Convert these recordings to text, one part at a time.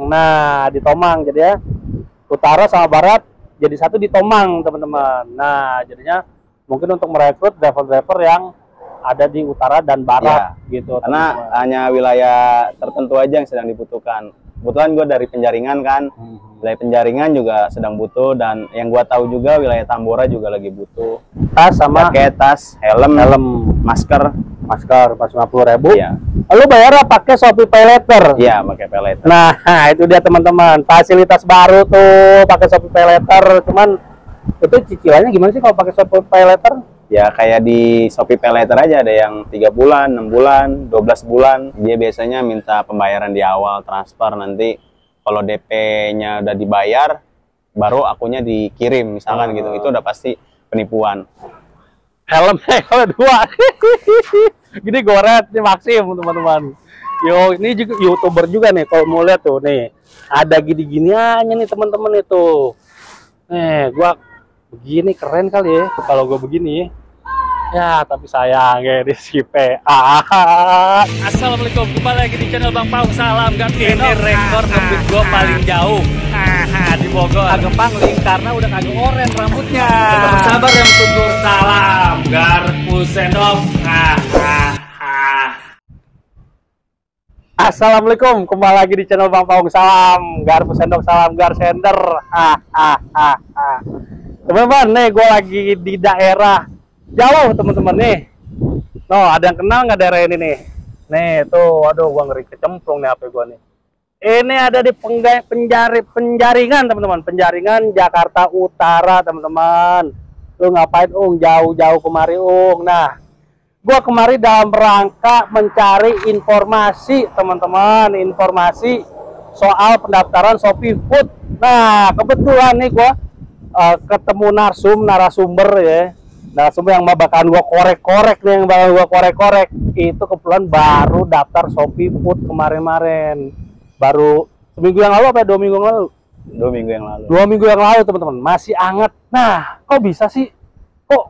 Nah, di Tomang jadi ya. Utara sama barat jadi satu di Tomang, teman-teman. Nah, jadinya mungkin untuk merekrut driver-driver yang ada di utara dan barat gitu. Karena teman-teman. hanya wilayah tertentu aja yang sedang dibutuhkan. Kebetulan gue dari Penjaringan kan, wilayah Penjaringan juga sedang butuh, dan yang gue tahu juga wilayah Tambora juga lagi butuh. Tas sama jaket, tas, helm, masker 450.000. Iya. Lu bayar pakai Shopee Pay Later. Iya, pakai pay later. Nah, itu dia teman-teman, fasilitas baru tuh pakai Shopee Pay Later. Cuman itu cicilannya gimana sih kalau pakai Shopee Pay Later? Ya kayak di Shopee Pay Later aja, ada yang 3 bulan, 6 bulan, 12 bulan. Dia biasanya minta pembayaran di awal, transfer, nanti kalau DP-nya udah dibayar, baru akunnya dikirim misalkan gitu. Itu udah pasti penipuan. Helmnya kalau 2. Gini goret nih Maxim, teman-teman. Yo, ini juga YouTuber juga nih, kalau mau lihat tuh nih. Ada gini-giniannya nih teman-teman itu. Nih, gua begini keren kali ya kalau gua begini. Ya, tapi sayang ya di skip. Assalamualaikum, kembali lagi di channel Bang Paung. Salam ganti. Ini rekor ngebit gua paling jauh di Bogor. Agak pangling karena udah kagak oren rambutnya. Tetap sabar yang tunggu. Salam garpu sendok. Assalamualaikum, kembali lagi di channel Bang Paung. Salam garpu sendok, salam gar sender. Teman-teman, nih gue lagi di daerah jauh, teman-teman nih. No, ada yang kenal nggak daerah ini nih? Nih, tuh, aduh, gua ngeri kecemplung nih HP gua nih. Ini ada di Penjaringan, teman-teman. Penjaringan, Jakarta Utara, teman-teman. Lu ngapain, jauh-jauh kemari, Nah, gua kemari dalam rangka mencari informasi, teman-teman. Informasi soal pendaftaran Shopee Food. Nah, kebetulan nih gua ketemu narasumber ya. Narasumber yang bakalan gua korek-korek nih, itu kebetulan baru daftar Shopee Food kemarin-kemarin. Baru seminggu yang lalu apa 2 minggu yang lalu? 2 minggu yang lalu. 2 minggu yang lalu, teman-teman. Masih anget. Nah, kok bisa sih? Kok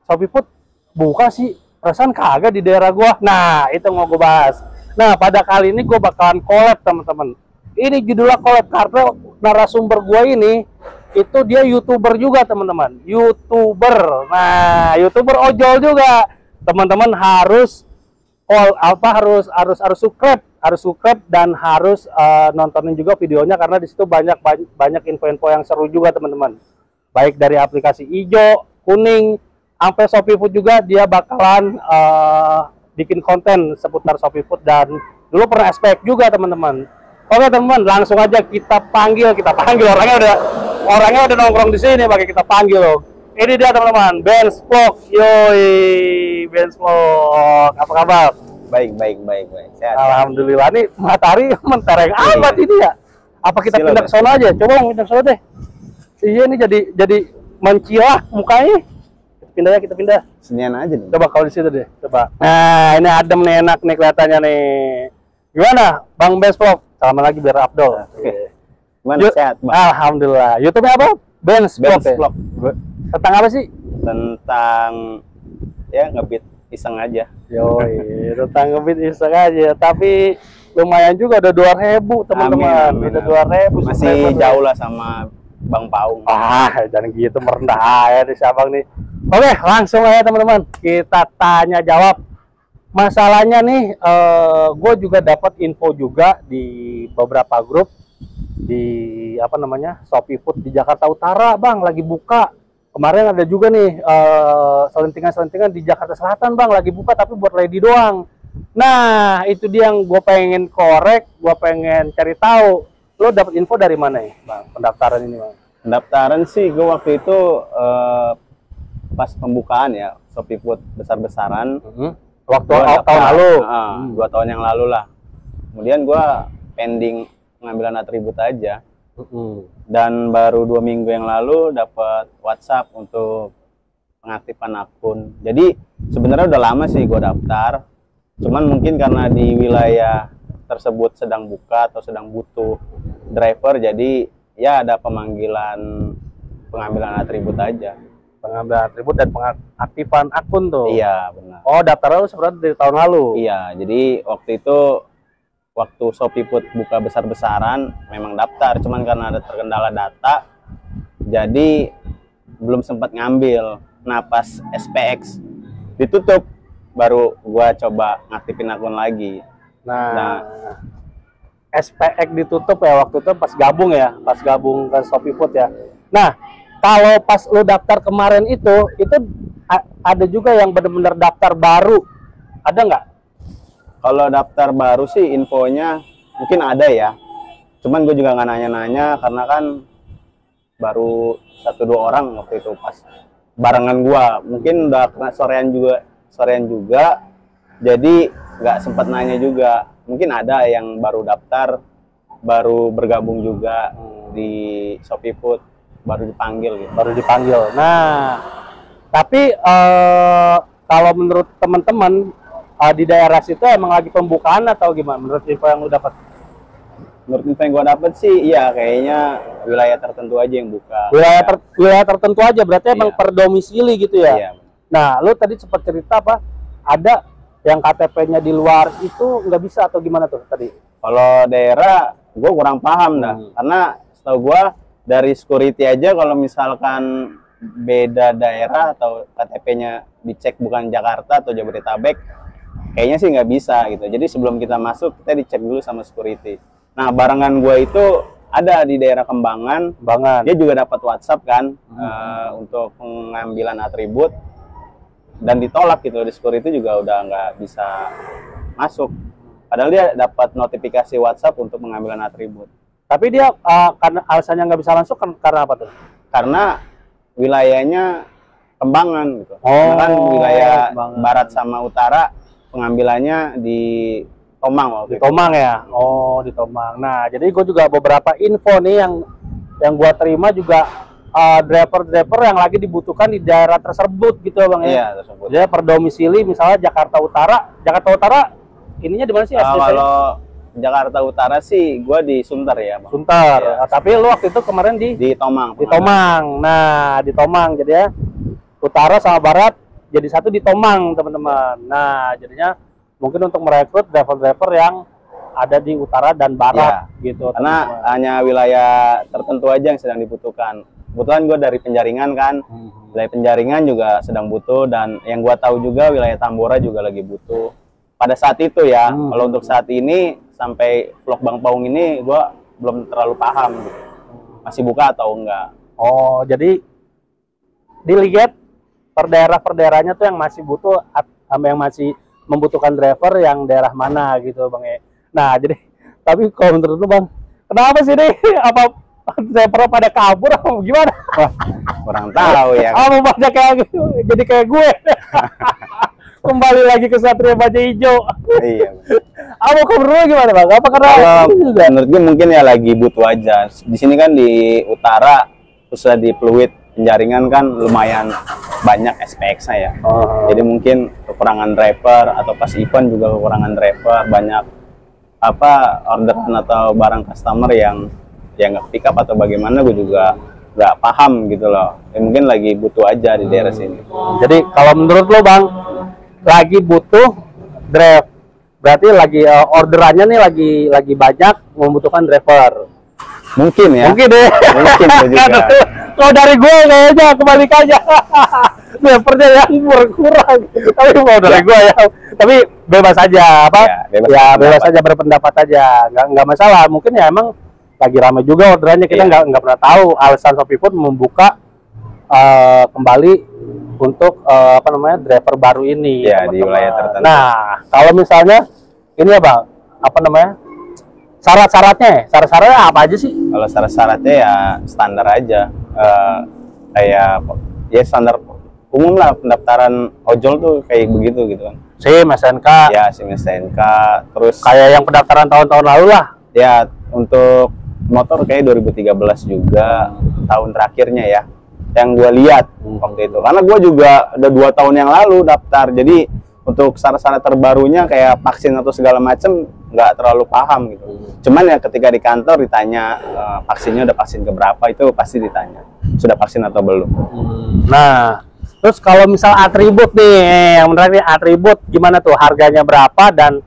Shopee Food buka sih? Perasaan kagak di daerah gua. Nah, itu mau gua bahas. Nah, pada kali ini gua bakalan collab, teman-teman. Ini judulnya collab karena narasumber gua ini itu dia YouTuber juga, teman-teman. YouTuber. Nah, YouTuber ojol juga. Teman-teman harus subscribe dan harus nontonin juga videonya karena di situ banyak info-info yang seru juga, teman-teman. Baik dari aplikasi hijau, kuning, sampai Shopee Food juga dia bakalan bikin konten seputar Shopee Food, dan dulu pernah aspek juga, teman-teman. Oke, teman-teman, langsung aja kita panggil orangnya udah nongkrong di sini, pakai kita panggil loh. Ini dia, teman-teman, Benz Vlog. Yoi, Benz Vlog. Apa kabar? Baik. Sehat. Alhamdulillah. Nih matahari mentereng amat ini ya. Apa kita pindah ke sana aja? Coba pindah ke sana deh. Iya, ini jadi mencilah mukanya. Kita pindah. Senian aja nih. Coba kalau di situ deh. Coba. Nah, ini adem nih, enak nih kelihatannya nih. Gimana, Bang Benz Vlog? Sama lagi biar Abdul. Gimana, sehat, Bang? Alhamdulillah. YouTube-nya apa? Benz Vlog. Tentang apa sih? Tentang ya ngebit iseng aja. Yoi, tentang ngebit iseng aja. Tapi lumayan juga, udah 2.000, teman-teman. Udah 2.000. Masih jauh lah sama Bang Paung. Jangan gitu, merendah ya di Sabang nih. Oke, langsung aja, teman-teman. Kita tanya jawab. Masalahnya nih, gue juga dapat info juga di beberapa grup di Shopee Food di Jakarta Utara, Bang, lagi buka. Kemarin ada juga nih selentingan di Jakarta Selatan, Bang, lagi buka tapi buat lady doang. Nah, itu dia yang gue pengen korek, gue pengen cari tahu. Lo dapat info dari mana ya, Bang, pendaftaran ini, Bang? Pendaftaran sih gue waktu itu pas pembukaan ya Shopee Food besar-besaran. Waktu tahun lalu. 2 tahun yang lalu lah. Kemudian gue pending pengambilan atribut aja. Dan baru 2 minggu yang lalu dapat WhatsApp untuk pengaktifan akun. Jadi sebenarnya udah lama sih gue daftar. Cuman mungkin karena di wilayah tersebut sedang buka atau sedang butuh driver, jadi ya ada pemanggilan pengambilan atribut aja. Pengambilan atribut dan pengaktifan akun tuh. Iya, benar. Oh, daftar lu sebenarnya dari tahun lalu. Iya, jadi waktu itu waktu Shopee Food buka besar-besaran memang daftar, cuman karena ada terkendala data jadi belum sempat ngambil. Nah pas SPX ditutup baru gua coba ngaktifin akun lagi. Nah, SPX ditutup ya waktu itu pas gabung ke Shopee Food ya. Nah, kalau pas lu daftar kemarin itu ada juga yang benar-benar daftar baru, ada nggak? Kalau daftar baru sih infonya mungkin ada ya, cuman gue juga nggak nanya-nanya karena kan baru 1-2 orang waktu itu pas barengan gua, mungkin udah kena sorean juga jadi nggak sempat nanya juga. Mungkin ada yang baru daftar, baru bergabung juga di Shopee Food, baru dipanggil gitu. Baru dipanggil. Nah, tapi kalau menurut teman-teman di daerah situ emang lagi pembukaan atau gimana menurut info yang lu dapat? Menurut info yang gua dapat sih iya kayaknya wilayah tertentu aja yang buka. Wilayah tertentu aja berarti emang per domisili gitu ya. Iya. Nah, lu tadi sempat cerita apa? Ada yang KTP-nya di luar itu nggak bisa atau gimana tuh tadi? Kalau daerah gua kurang paham dah. Karena setahu gua dari security aja kalau misalkan beda daerah atau KTP-nya dicek bukan Jakarta atau Jabodetabek kayaknya sih nggak bisa gitu. Jadi sebelum kita masuk kita dicek dulu sama security. Nah barengan gue itu ada di daerah Kembangan. Dia juga dapat WhatsApp kan untuk pengambilan atribut dan ditolak gitu. Di security juga udah nggak bisa masuk. Padahal dia dapat notifikasi WhatsApp untuk pengambilan atribut. Tapi dia karena alasannya nggak bisa masuk karena apa tuh? Karena wilayahnya Kembangan gitu. Oh, karena kan wilayah Kembangan. barat sama utara pengambilannya di Tomang waktu Di Tomang ya? Oh, di Tomang. Nah, jadi gue juga beberapa info nih yang gue terima juga driver-driver yang lagi dibutuhkan di daerah tersebut gitu Bang ya? Iya, tersebut. Jadi per domisili misalnya Jakarta Utara. Jakarta Utara ininya di mana sih? Kalau Jakarta Utara sih gue di Sunter ya Bang. Sunter. Iya. Tapi lu waktu itu kemarin di Tomang. di Tomang. Nah, di Tomang jadi ya utara sama barat jadi satu di Tomang, teman-teman. Nah, jadinya mungkin untuk merekrut driver-driver yang ada di utara dan barat gitu. Karena hanya wilayah tertentu aja yang sedang dibutuhkan. Kebetulan gue dari Penjaringan kan. Wilayah Penjaringan juga sedang butuh dan yang gue tahu juga wilayah Tambora juga lagi butuh. Pada saat itu ya, kalau untuk saat ini sampai vlog Bang Paung ini gue belum terlalu paham gitu. Masih buka atau enggak. Oh, jadi dilihat per daerahnya tuh yang masih butuh, yang masih membutuhkan driver yang daerah mana gitu Bang ya. Nah, jadi tapi kalau menurut lu Bang, kenapa sih nih? Apa driver pada kabur atau gimana? Wah, kurang tahu ya. Apa banyak kayak jadi kayak gue. Kembali lagi ke Satria Baja Hijau. Iya. Apa menurut lu gimana Bang? Apa karena juga? Menurut gue mungkin ya lagi butuh aja. Di sini kan di utara, khususnya di Pluit, Penjaringan kan lumayan banyak SPX-nya ya. Jadi mungkin kekurangan driver atau pas event juga kekurangan driver, banyak orderan atau barang customer yang nggak pick up atau bagaimana, gue juga nggak paham gitu loh. Mungkin lagi butuh aja di daerah sini. Jadi kalau menurut lo Bang, lagi butuh drive, berarti lagi orderannya nih lagi banyak membutuhkan driver. Mungkin ya. Mungkin deh. Mungkin juga. Kalau dari gue kayaknya kebalikannya. Drivernya yang berkurang. Tapi mau dari gue ya. Tapi bebas aja bebas aja berpendapat aja. Nggak masalah. Mungkin ya emang lagi ramai juga orderannya. Kita nggak pernah tahu alasan Shopee Food membuka kembali untuk driver baru ini. Ya, di wilayah tertentu. Nah, kalau misalnya ini ya Bang, syarat-syaratnya apa aja sih? Kalau syarat-syaratnya ya standar aja, kayak ya standar umum lah pendaftaran ojol tuh kayak begitu gitu kan. SIM, SNK. Ya, SIM, SNK, terus kayak yang pendaftaran tahun-tahun lalu lah. Ya, untuk motor kayak 2013 juga tahun terakhirnya ya, yang gue lihat waktu itu. Karena gue juga udah 2 tahun yang lalu daftar, jadi untuk syarat-syarat terbarunya kayak vaksin atau segala macem nggak terlalu paham gitu. Cuman ya ketika di kantor ditanya vaksinnya udah vaksin keberapa, itu pasti ditanya sudah vaksin atau belum. Nah, terus kalau misal atribut nih, yang menarik nih atribut gimana tuh, harganya berapa dan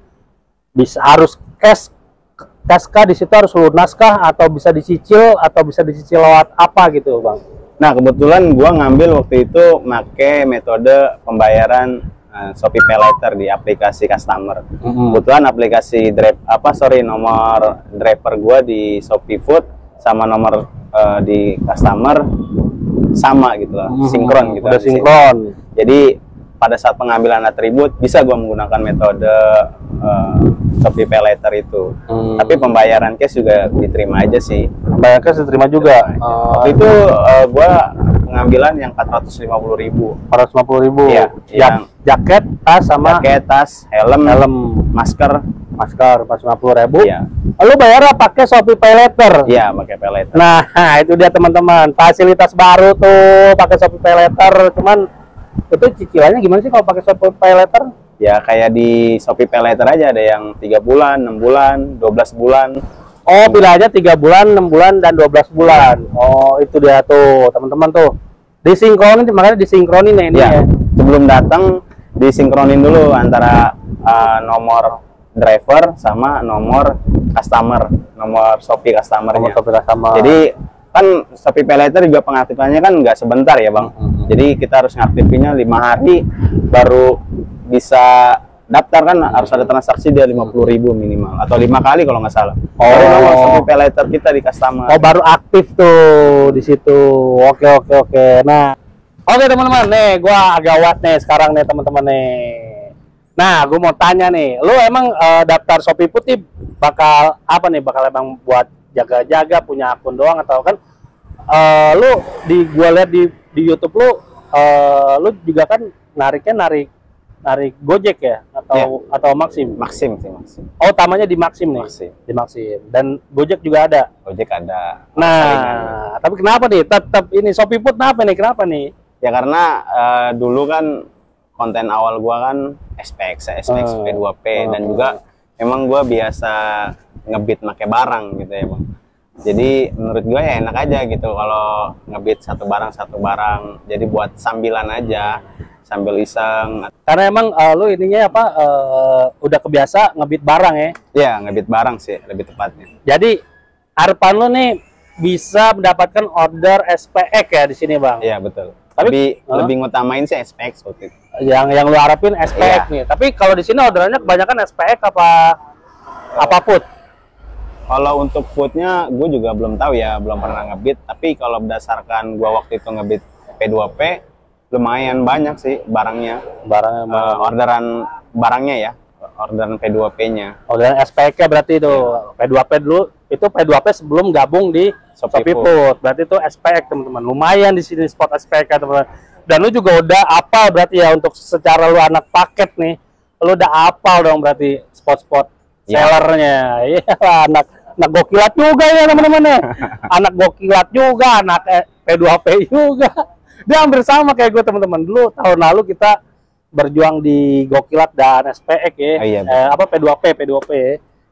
bisa harus cash Caskah di situ harus lunas kah atau bisa dicicil lewat apa gitu, Bang? Nah, kebetulan gua ngambil waktu itu make metode pembayaran Shopee Pay Later di aplikasi customer. Kebetulan aplikasi nomor driver gua di Shopee Food sama nomor di customer sama gitu lah, sinkron gitu. Udah sinkron. Jadi pada saat pengambilan atribut bisa gua menggunakan metode Shopee Pay Later itu. Tapi pembayaran cash juga diterima aja sih. Pembayaran cash diterima juga. Waktu itu gua pengambilan yang 450.000. 450.000. Iya, yang jaket, tas sama jaket, tas, helm, masker 450.000. Iya. Lu bayar pakai Shopee Pay Later. Iya, pakai Pay Later. Nah, itu dia teman-teman, fasilitas baru tuh pakai Shopee Pay Later. Cuman itu cicilannya gimana sih kalau pakai Shopee Pay Later? Ya kayak di Shopee Pay Later aja, ada yang 3 bulan, 6 bulan, 12 bulan. Oh, pilih aja 3 bulan, 6 bulan, dan 12 bulan. Oh, itu dia tuh, teman-teman tuh. Disinkronin, makanya disinkronin ya ini ya. Sebelum datang disinkronin dulu antara nomor driver sama nomor customer, nomor Shopee customernya. Jadi kan Shopee Pay Later juga pengaktifannya kan nggak sebentar ya, Bang. Jadi kita harus ngaktifinnya 5 hari baru bisa daftar, kan harus ada transaksi dia 50.000 minimal atau 5 kali kalau nggak salah. Baru nomor Shopee Pay Later kita di customer. Oh, baru aktif tuh di situ. Oke. Nah, oke teman-teman, nih gua agak wat nih sekarang nih teman-teman nih. Nah, gua mau tanya nih, lu emang daftar Shopee Putih bakal apa nih? Bakal emang buat jaga-jaga punya akun doang atau kan lu gua lihat di YouTube lu juga kan narik Gojek ya atau Maxim? Maxim sih, Maxim. Oh, utamanya di Maxim nih. Di Maxim. Dan Gojek juga ada. Gojek ada. Nah, tapi kenapa nih? Tetap ini Shopee Food kenapa nih? Ya karena dulu kan konten awal gua kan SPX P2P dan juga memang gua biasa ngebit pakai barang gitu ya, Bang. Jadi menurut gue ya enak aja gitu kalau ngebit satu barang. Jadi buat sambilan aja, sambil iseng. Karena emang lu ininya udah kebiasa ngebit barang ya? Iya, ngebit barang sih lebih tepatnya. Jadi harapan lu nih bisa mendapatkan order SPX ya di sini, Bang? Iya, betul. Tapi lebih ngutamain sih SPX waktu itu. Yang lu harapin SPX nih. Tapi kalau di sini orderannya kebanyakan SPX apa food? Kalau untuk foodnya, gue juga belum tahu ya, belum pernah ngebit. Tapi kalau berdasarkan gue waktu itu ngebit P2P, lumayan banyak sih barangnya. Orderan barangnya ya, orderan P2P-nya. Orderan SPK berarti itu. P2P dulu, itu P2P sebelum gabung di Shopee Food. Berarti itu SPK, teman-teman. Lumayan di sini spot SPK, teman-teman. Dan lu juga udah apal berarti ya, untuk secara lu anak paket nih. Lu udah apal dong berarti spot-spot sellernya. Iya, anak gokilat juga ya teman-teman ya. Anak gokilat juga, anak P2P juga. Dia hampir sama kayak gue teman-teman. Dulu tahun lalu kita berjuang di gokilat dan SPX ya. P2P.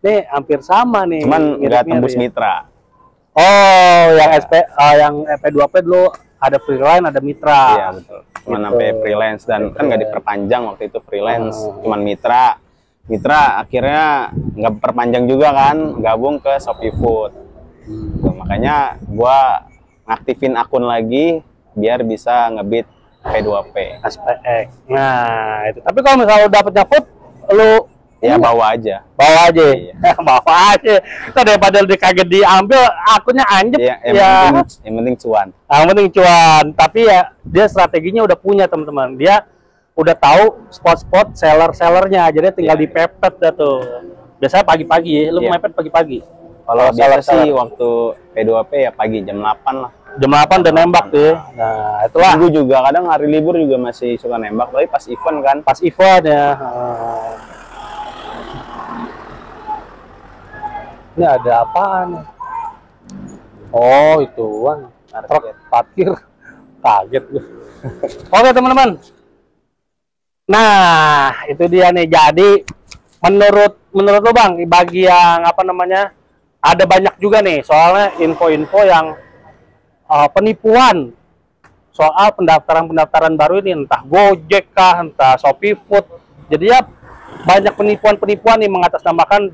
Nih hampir sama nih. Cuman nggak tembus mitra. Oh, yang yang P2P dulu ada freelance, ada mitra. Iya, betul. Cuman sampai freelance dan kan nggak diperpanjang waktu itu freelance. Cuman mitra akhirnya nggak perpanjang juga kan, gabung ke Shopee Food. Makanya gua ngaktifin akun lagi biar bisa ngebit P2P SPX. Nah, itu. Tapi kalau misalnya dapetnya food, lu ya bawa aja. Iya. Bawa aja. Kita daripada kaget diambil akunnya anjep. Yang penting cuan. Yang penting cuan. Tapi ya dia strateginya udah punya teman-teman. Dia udah tahu spot-spot sellernya, jadi tinggal dipepet dah tuh. Biasanya pagi-pagi ya, lu mepet pagi-pagi. Kalau biasa sih waktu P2P ya pagi jam 8 lah. Jam 8 udah nembak tuh ya. Nah, itulah. Gue juga kadang hari libur juga masih suka nembak, tapi pas event kan. Pas event ya. Ini ada apaan? Oh, ituan. Truk parkir. Kaget gue. Oke, teman-teman. Nah, itu dia nih. Jadi menurut lo Bang, bagi yang ada banyak juga nih soalnya info-info yang penipuan soal pendaftaran baru ini, entah Gojek kah, entah Shopee Food. Jadi ya banyak penipuan nih mengatasnamakan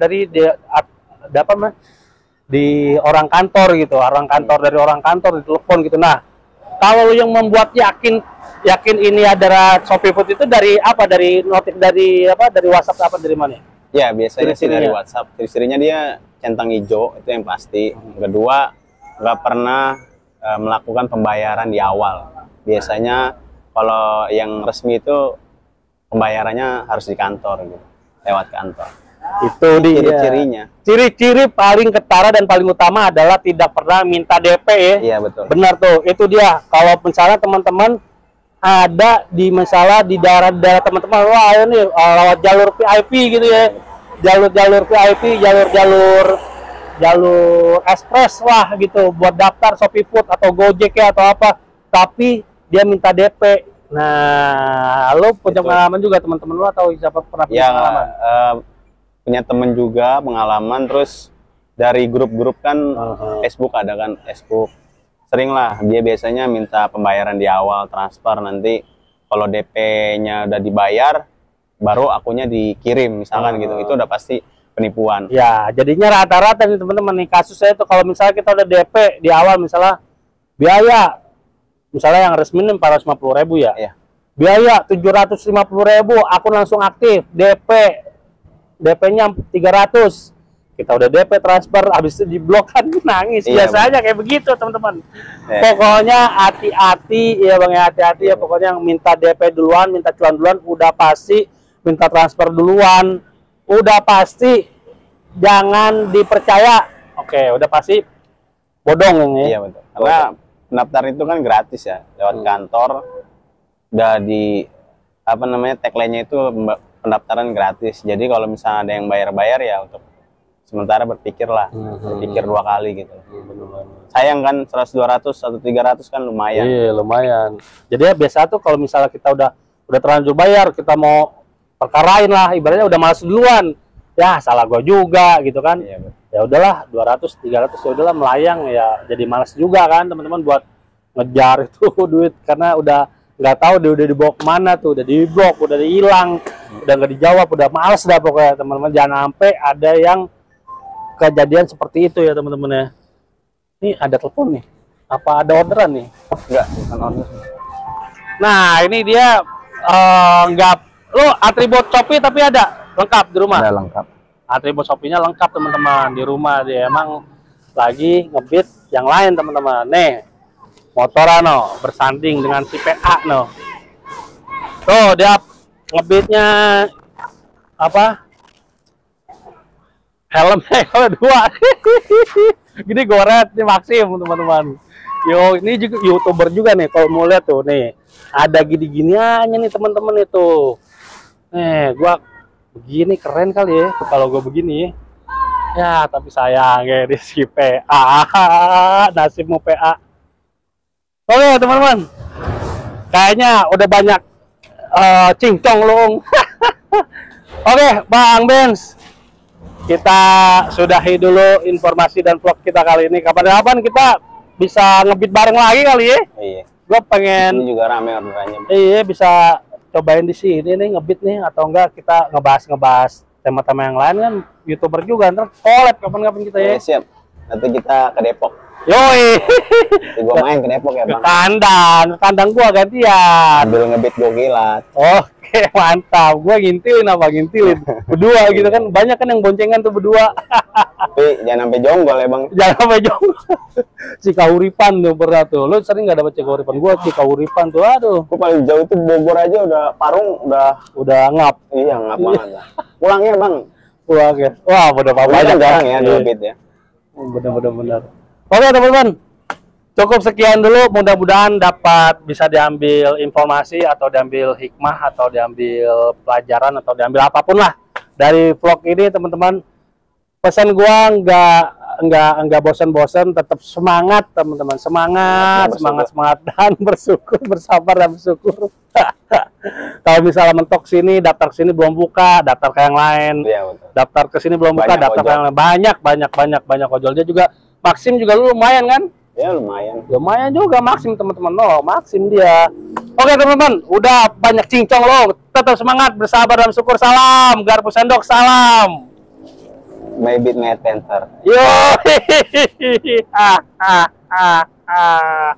apa mah di orang kantor gitu, orang kantor dari orang kantor di telepon gitu. Nah, kalau yang membuat yakin ini adalah Shopee Food itu dari apa? Dari notif dari apa? Dari WhatsApp apa dari mana? Ya, biasanya sih dari Ciri-cirinya. WhatsApp. Ciri-cirinya dia centang hijau, itu yang pasti. Kedua, nggak pernah melakukan pembayaran di awal. Biasanya kalau yang resmi itu pembayarannya harus di kantor gitu, lewat kantor. Itu dia. Ciri-cirinya. Ciri-ciri paling ketara dan paling utama adalah tidak pernah minta DP ya. Iya, betul. Benar tuh, itu dia. Kalau misalnya teman-teman ada di masalah di daerah-daerah teman-teman, wah ayo nih lewat jalur VIP gitu ya, jalur-jalur VIP, jalur ekspres wah gitu buat daftar Shopee Food atau Gojek ya atau apa, tapi dia minta DP. Nah, lo punya pengalaman juga teman-teman lo atau siapa pernah punya Ya, pengalaman? punya temen juga pengalaman, terus dari grup-grup kan Facebook ada kan, Facebook sering lah dia biasanya minta pembayaran di awal, transfer, nanti kalau DP-nya udah dibayar baru akunnya dikirim misalkan gitu. Itu udah pasti penipuan. Ya, jadinya rata-rata nih teman-teman nih kasusnya itu kalau misalnya kita udah DP di awal misalnya biaya misalnya yang resmi 450.000 ya. Iya. Biaya 750.000, akun langsung aktif, DP-nya 300. Kita udah DP transfer, habis itu diblok kan nangis. Iya, Biasanya kayak begitu teman-teman. Iya. Pokoknya hati-hati ya Bang, ya hati-hati ya. Pokoknya yang minta DP duluan, minta cuan duluan, udah pasti minta transfer duluan, udah pasti jangan dipercaya. Oke, udah pasti bodong ya. Iya betul. Karena pendaftaran itu kan gratis ya, lewat kantor. Udah di apa namanya tagline-nya itu pendaftaran gratis. Jadi kalau misalnya ada yang bayar-bayar ya untuk sementara berpikir 2 kali gitu. Sayang kan 100-200 atau 300 kan lumayan. Iya, lumayan. Jadi ya biasa tuh kalau misalnya kita udah terlanjur bayar, kita mau perkarain lah, ibaratnya udah malas duluan. Ya, salah gua juga gitu kan. Iya, betul. Ya udahlah 200 300 ya udahlah melayang ya, jadi malas juga kan teman-teman buat ngejar itu duit karena udah nggak tahu dia udah dibawa kemana tuh, udah diblok, udah hilang, udah nggak dijawab, udah males dah pokoknya teman-teman. Jangan sampai ada yang kejadian seperti itu ya teman-teman ya. Ini ada telepon nih, apa ada orderan nih? Enggak, bukan order. Nah ini dia nggak, lo atribut Shopee tapi ada lengkap di rumah. Ada lengkap. Atribut Shopee-nya lengkap teman-teman di rumah. Dia emang lagi ngebit yang lain teman-teman. Nih motoran no bersanding dengan si PA no. Tuh dia ngebitnya apa? Helmnya kalau 2. Gini goret nih Maxim teman-teman. Yo ini juga YouTuber juga nih kalau mau lihat tuh nih. Ada gini-giniannya nih teman-teman itu. Nih gua begini keren kali ya kalau gue begini ya, tapi sayang ya di si PA, nasibmu PA. Oke teman-teman, kayaknya udah banyak cincong long. Oke Bang Benz, kita sudahi dulu informasi dan vlog kita kali ini. Kapan-kapan kita bisa ngebit bareng lagi kali ya. Iya. Gue pengen Ini juga rame orderannya. iya bisa cobain di sini nih ngebit nih, atau enggak kita ngebahas tema-tema yang lain kan, YouTuber juga ntar collab kapan-kapan kita ya. Siap. Nanti kita ke Depok. Yoi. Nanti gua main ke Depok ya, Ke Bang. kandang gua gantian. Ambil ngebit gogilat. Oke, mantap. Gua ngintilin berdua gitu kan, banyak kan yang boncengan tuh berdua. Tapi jangan sampai jonggol ya, Bang. Jangan sampai jauh. Cikahuripan tuh pernah tuh. Lu sering nggak dapet Cikahuripan? Gua Cikahuripan tuh, aduh. Gua paling jauh itu Bogor aja udah Parung Udah ngap. iya ngap banget lah. Pulangnya, Bang. Pulang ya. Wah, udah Banyak banyak jarang ya Iya. ngebit ya. Bener-bener. Oke teman-teman, cukup sekian dulu. Mudah-mudahan dapat bisa diambil informasi atau diambil hikmah atau diambil pelajaran atau diambil apapun lah dari vlog ini teman-teman. Pesan gua nggak bosan-bosan, tetap semangat teman-teman, semangat dan bersyukur, bersabar dan bersyukur. Kalau misalnya mentok sini, daftar sini belum buka, daftar ke yang lain. Iya, betul. Daftar ke sini belum buka, Banyak daftar ke ojol. yang lain. Banyak ojol. Dia juga Maxim juga lu lumayan kan? Ya lumayan. Lumayan juga Maxim teman-teman. No, Maxim dia. Oke teman-teman, udah banyak cincong lo. Tetap semangat, bersabar dan syukur. Salam, Garpu Sendok, salam. Maybe Mad Panther. Yo, ah, ah, ah, ah.